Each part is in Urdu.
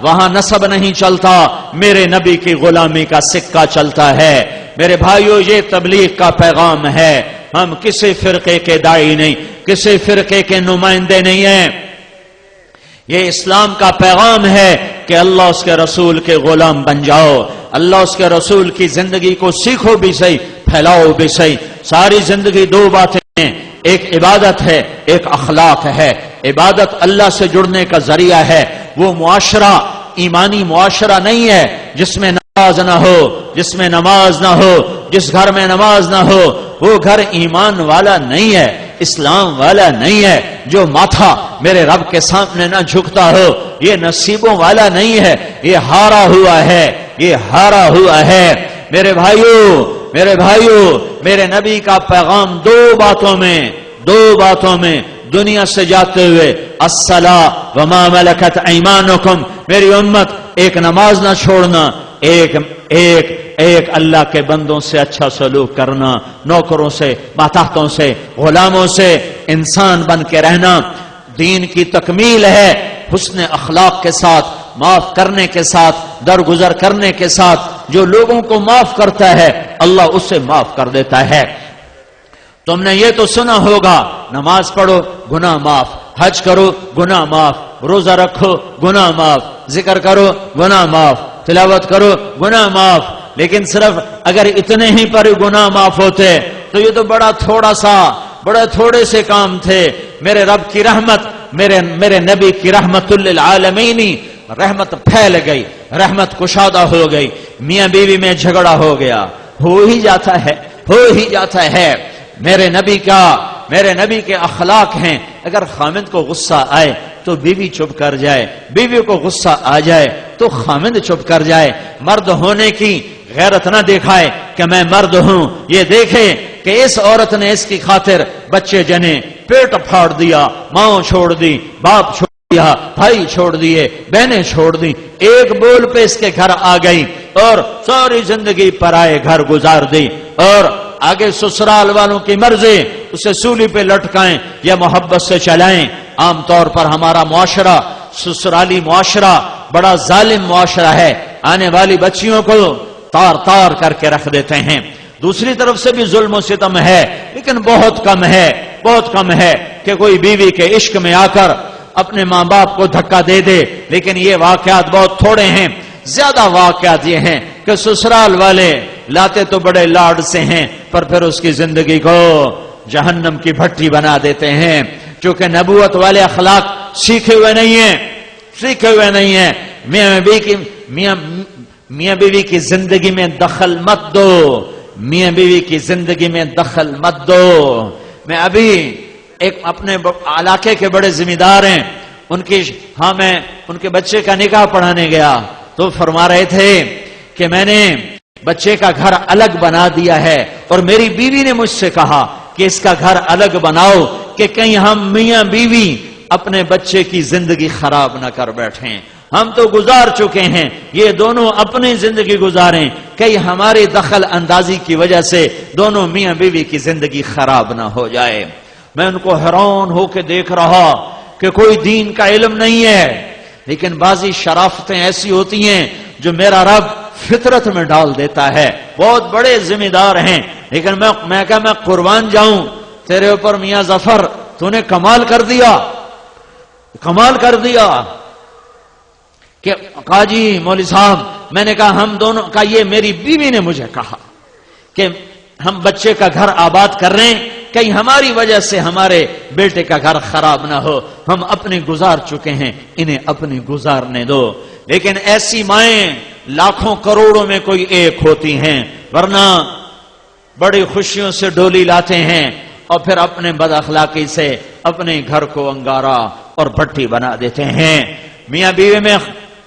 وہاں نسب نہیں چلتا، میرے نبی کی غلامی کا سکہ چلتا ہے۔ میرے بھائیو، یہ تبلیغ کا پیغام ہے۔ ہم کسی فرقے کے داعی نہیں، کسی فرقے کے نمائندے نہیں ہیں۔ یہ اسلام کا پیغام ہے کہ اللہ اس کے رسول کے غلام بن جاؤ، اللہ اس کے رسول کی زندگی کو سیکھو بھی صحیح، پھیلاؤ بھی صحیح۔ ساری زندگی دو باتیں ہیں، ایک عبادت ہے، ایک اخلاق ہے۔ عبادت اللہ سے جڑنے کا ذریعہ ہے، وہ معاشرہ ایمانی معاشرہ نہیں ہے جس میں نماز نہ ہو، جس میں نماز نہ ہو، جس گھر میں نماز نہ ہو، وہ گھر ایمان والا نہیں ہے، اسلام والا نہیں ہے۔ جو ماتھا میرے رب کے سامنے نہ جھکتا ہو، یہ نصیبوں والا نہیں ہے، یہ ہارا ہوا ہے، یہ ہارا ہوا ہے۔ میرے بھائیو، میرے نبی کا پیغام دو باتوں میں دنیا سے جاتے ہوئے، الصلاۃ وما ملکت ایمانکم، میری امت ایک نماز نہ چھوڑنا، ایک اللہ کے بندوں سے اچھا سلوک کرنا، نوکروں سے، ماتحتوں سے، غلاموں سے انسان بن کے رہنا دین کی تکمیل ہے۔ حسن اخلاق کے ساتھ، معاف کرنے کے ساتھ، درگزر کرنے کے ساتھ، جو لوگوں کو معاف کرتا ہے اللہ اسے معاف کر دیتا ہے۔ تم نے یہ تو سنا ہوگا، نماز پڑھو گناہ معاف، حج کرو گناہ معاف، روزہ رکھو گناہ معاف، ذکر کرو گناہ معاف، تلاوت کرو گناہ معاف۔ لیکن صرف اگر اتنے ہی پر گناہ معاف ہوتے تو یہ تو بڑے تھوڑے سے کام تھے۔ میرے رب کی رحمت، میرے نبی کی رحمت للعالمین، رحمت پھیل گئی، رحمت کشادہ ہو گئی، میاں بیوی میں جھگڑا ہو گیا، ہو ہی جاتا ہے۔ میرے نبی کے اخلاق ہیں، اگر خامند کو غصہ آئے تو بیوی چپ کر جائے، بیوی کو غصہ آ جائے تو خامند چپ کر جائے۔ مرد ہونے کی غیرت نہ دکھائے کہ میں مرد ہوں، یہ دیکھے کہ اس عورت نے اس کی خاطر بچے جنے، پیٹ پھاڑ دیا، ماں چھوڑ دی، باپ چھوڑ دیا، بھائی چھوڑ دیے، بہنیں چھوڑ دی، ایک بول پہ اس کے گھر آ گئی اور ساری زندگی پرائے گھر گزار دی، اور آگے سسرال والوں کی مرضی، اسے سولی پہ لٹکائیں یا محبت سے چلائیں۔ عام طور پر ہمارا معاشرہ، سسرالی معاشرہ بڑا ظالم معاشرہ ہے، آنے والی بچیوں کو تار کر کے رکھ دیتے ہیں۔ دوسری طرف سے بھی ظلم و ستم ہے، لیکن بہت کم ہے کہ کوئی بیوی کے عشق میں آ کر اپنے ماں باپ کو دھکا دے دے، لیکن یہ واقعات بہت تھوڑے ہیں۔ زیادہ واقعات یہ ہیں کہ سسرال والے لاتے تو بڑے لاڈ سے ہیں، پر پھر اس کی زندگی کو جہنم کی بھٹی بنا دیتے ہیں، چونکہ نبوت والے اخلاق سیکھے ہوئے نہیں ہیں۔ میاں بیوی کی زندگی میں دخل مت دو، میاں بیوی کی زندگی میں دخل مت دو۔ میں ابھی ایک اپنے علاقے کے بڑے ذمہ دار ہیں، میں ان کے بچے کا نکاح پڑھانے گیا تو فرما رہے تھے کہ میں نے بچے کا گھر الگ بنا دیا ہے، اور میری بیوی نے مجھ سے کہا کہ اس کا گھر الگ بناؤ کہ کہیں ہم میاں بیوی اپنے بچے کی زندگی خراب نہ کر بیٹھیں۔ ہم تو گزار چکے ہیں، یہ دونوں اپنی زندگی گزاریں، کہیں ہماری دخل اندازی کی وجہ سے دونوں میاں بیوی کی زندگی خراب نہ ہو جائے۔ میں ان کو حیران ہو کے دیکھ رہا کہ کوئی دین کا علم نہیں ہے، لیکن بعضی شرافتیں ایسی ہوتی ہیں جو میرا رب فطرت میں ڈال دیتا ہے۔ بہت بڑے ذمہ دار ہیں، لیکن میں قربان جاؤں تیرے اوپر میاں ظفر، تو نے کمال کر دیا کہ قاضی مولوی صاحب، میں نے کہا ہم دونوں کا، یہ میری بیوی نے مجھے کہا کہ ہم بچے کا گھر آباد کر رہے ہیں، کہیں ہماری وجہ سے ہمارے بیٹے کا گھر خراب نہ ہو، ہم اپنے گزار چکے ہیں، انہیں اپنی گزارنے دو۔ لیکن ایسی مائیں لاکھوں کروڑوں میں کوئی ایک ہوتی ہیں، ورنہ بڑی خوشیوں سے ڈولی لاتے ہیں اور پھر اپنے بد اخلاقی سے اپنے گھر کو انگارا اور بھٹی بنا دیتے ہیں۔ میاں بیوی میں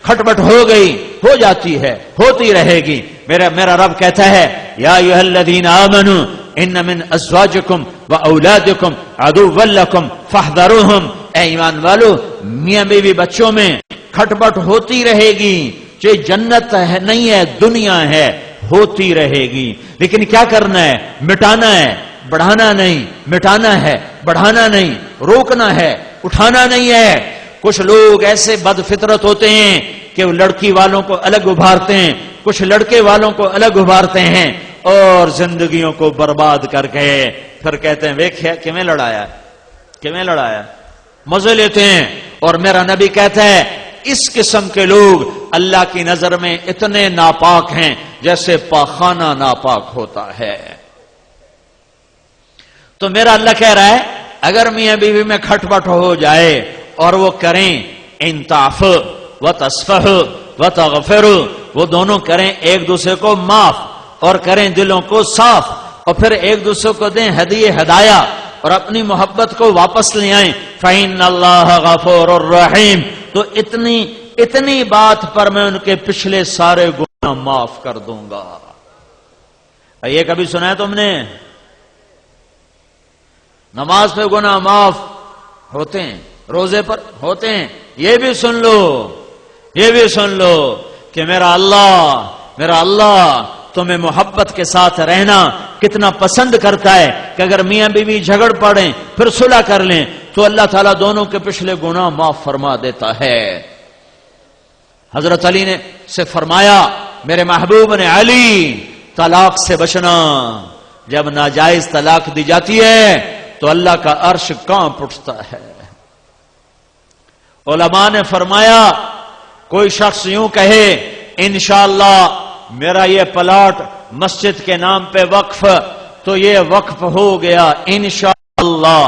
کھٹپٹ ہو جاتی ہے، ہوتی رہے گی۔ میرا رب کہتا ہے یا ایھا الذین آمنوا ان من ازواجکم واولادکم عدوا لکم فاحذروہم، اے ایمان والو، میاں بیوی بچوں میں کھٹپٹ ہوتی رہے گی، یہ جنت ہے نہیں ہے، دنیا ہے، ہوتی رہے گی۔ لیکن کیا کرنا ہے؟ مٹانا ہے، بڑھانا نہیں، مٹانا ہے، بڑھانا نہیں، روکنا ہے، اٹھانا نہیں ہے۔ کچھ لوگ ایسے بد فطرت ہوتے ہیں کہ وہ لڑکی والوں کو الگ ابھارتے ہیں، کچھ لڑکے والوں کو الگ ابھارتے ہیں اور زندگیوں کو برباد کر کے پھر کہتے ہیں ویکھیا کیویں لڑایا، مزے لیتے ہیں۔ اور میرا نبی کہتا ہے اس قسم کے لوگ اللہ کی نظر میں اتنے ناپاک ہیں جیسے پاخانہ ناپاک ہوتا ہے۔ تو میرا اللہ کہہ رہا ہے اگر میاں بیوی میں کھٹ پٹ ہو جائے اور وہ کریں انتعف و تصفح و تغفر، وہ دونوں کریں ایک دوسرے کو معاف اور کریں دلوں کو صاف اور پھر ایک دوسرے کو دیں ہدیہ ہدایہ اور اپنی محبت کو واپس لے آئیں، فَإِنَّ اللَّهَ غَفُورٌ رَحِيمٌ، تو اتنی بات پر میں ان کے پچھلے سارے گناہ معاف کر دوں گا۔ یہ کبھی سنا ہے تم نے؟ نماز پہ گناہ معاف ہوتے ہیں، روزے پر ہوتے ہیں۔ یہ بھی سن لو کہ میرا اللہ تمہیں محبت کے ساتھ رہنا کتنا پسند کرتا ہے کہ اگر میاں بیوی جھگڑ پڑیں پھر صلح کر لیں تو اللہ تعالیٰ دونوں کے پچھلے گناہ معاف فرما دیتا ہے۔ حضرت علی نے سے فرمایا میرے محبوب نے علی طلاق سے بچنا، جب ناجائز طلاق دی جاتی ہے تو اللہ کا عرش کانپ اٹھتا ہے۔ علماء نے فرمایا کوئی شخص یوں کہے انشاءاللہ میرا یہ پلاٹ مسجد کے نام پہ وقف، تو یہ وقف ہو گیا انشاءاللہ،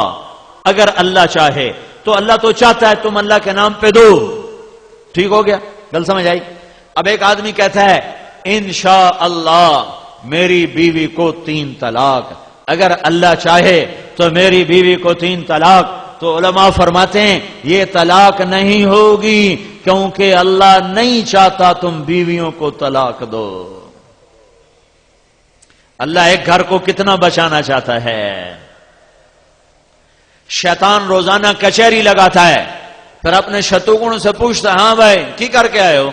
اگر اللہ چاہے تو اللہ تو چاہتا ہے تم اللہ کے نام پہ دو، ٹھیک ہو گیا، گل سمجھ آئی؟ اب ایک آدمی کہتا ہے انشاءاللہ میری بیوی کو 3 طلاق، اگر اللہ چاہے تو میری بیوی کو 3 طلاق، تو علماء فرماتے ہیں یہ طلاق نہیں ہوگی کیونکہ اللہ نہیں چاہتا تم بیویوں کو طلاق دو۔ اللہ ایک گھر کو کتنا بچانا چاہتا ہے۔ شیطان روزانہ کچہری لگاتا ہے، پھر اپنے شتروگن سے پوچھتا ہے ہاں بھائی کی کر کے آئے ہو؟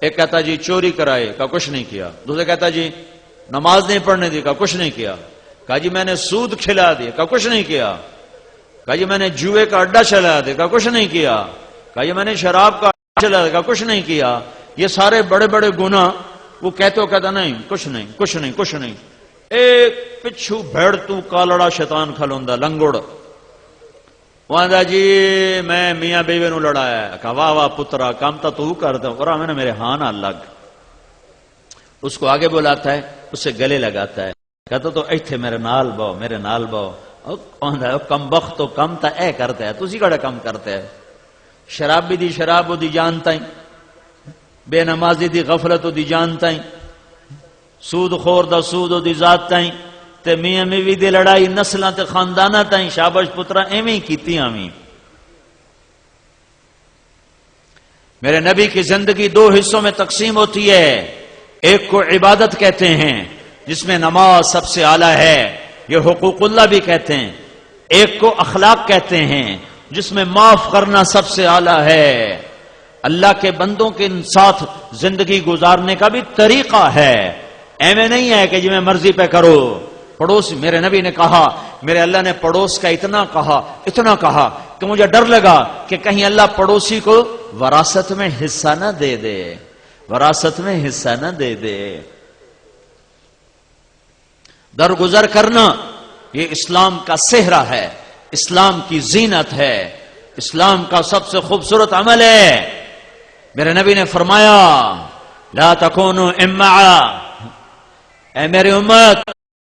ایک کہتا جی چوری کرائے، کہا کچھ نہیں کیا۔ دوسرے کہتا جی نماز نہیں پڑھنے دی، کہا کچھ نہیں کیا۔ کہا جی میں نے سود کھلا دیا، کہا کچھ نہیں کیا۔ کہا جی میں نے جوئے کا اڈا چلا دیا، کہا کچھ نہیں کیا۔ کہا جی میں نے شراب کا اڈا چلا دیا، کہا کچھ نہیں کیا۔ یہ سارے بڑے بڑے گناہ وہ کہتا نہیں کچھ نہیں۔ ایک پچھو بھیڑ تو کالڑا شیطان کھلوندا لنگڑ، وہاں جی میں میاں بیوی نو لڑایا، کہا واہ واہ پترا کام تو کرتا اور میں نے میرے ہاں نہ لگ، اس کو آگے بلاتا ہے، اسے گلے لگاتا ہے، کہتا تو ایتھے میرے نال باؤ، کم بخت تو کم تا اے کرتا ہے، تسی کڑا کم کرتا ہے، شرابی دی شراب دی جانتا ہی، بے نمازی دی غفلت دی جانتا ہی، سود خور دا سود دی ذات تائیں تے میاں میوی دی لڑائی نسلاں تے خانداناں تائیں، شاباش پترا ایویں کیتی آویں۔ میرے نبی کی زندگی 2 حصوں میں تقسیم ہوتی ہے، ایک کو عبادت کہتے ہیں جس میں نماز سب سے اعلیٰ ہے، یہ حقوق اللہ بھی کہتے ہیں، ایک کو اخلاق کہتے ہیں جس میں معاف کرنا سب سے اعلیٰ ہے، اللہ کے بندوں کے ساتھ زندگی گزارنے کا بھی طریقہ ہے، ایویں نہیں ہے کہ جی میں مرضی پہ کرو۔ پڑوس میرے نبی نے کہا میرے اللہ نے پڑوس کا اتنا کہا کہ مجھے ڈر لگا کہ کہیں اللہ پڑوسی کو وراثت میں حصہ نہ دے دے، درگزر کرنا یہ اسلام کا صحرا ہے، اسلام کی زینت ہے، اسلام کا سب سے خوبصورت عمل ہے۔ میرے نبی نے فرمایا لا تکونوا امعا، اے میری امت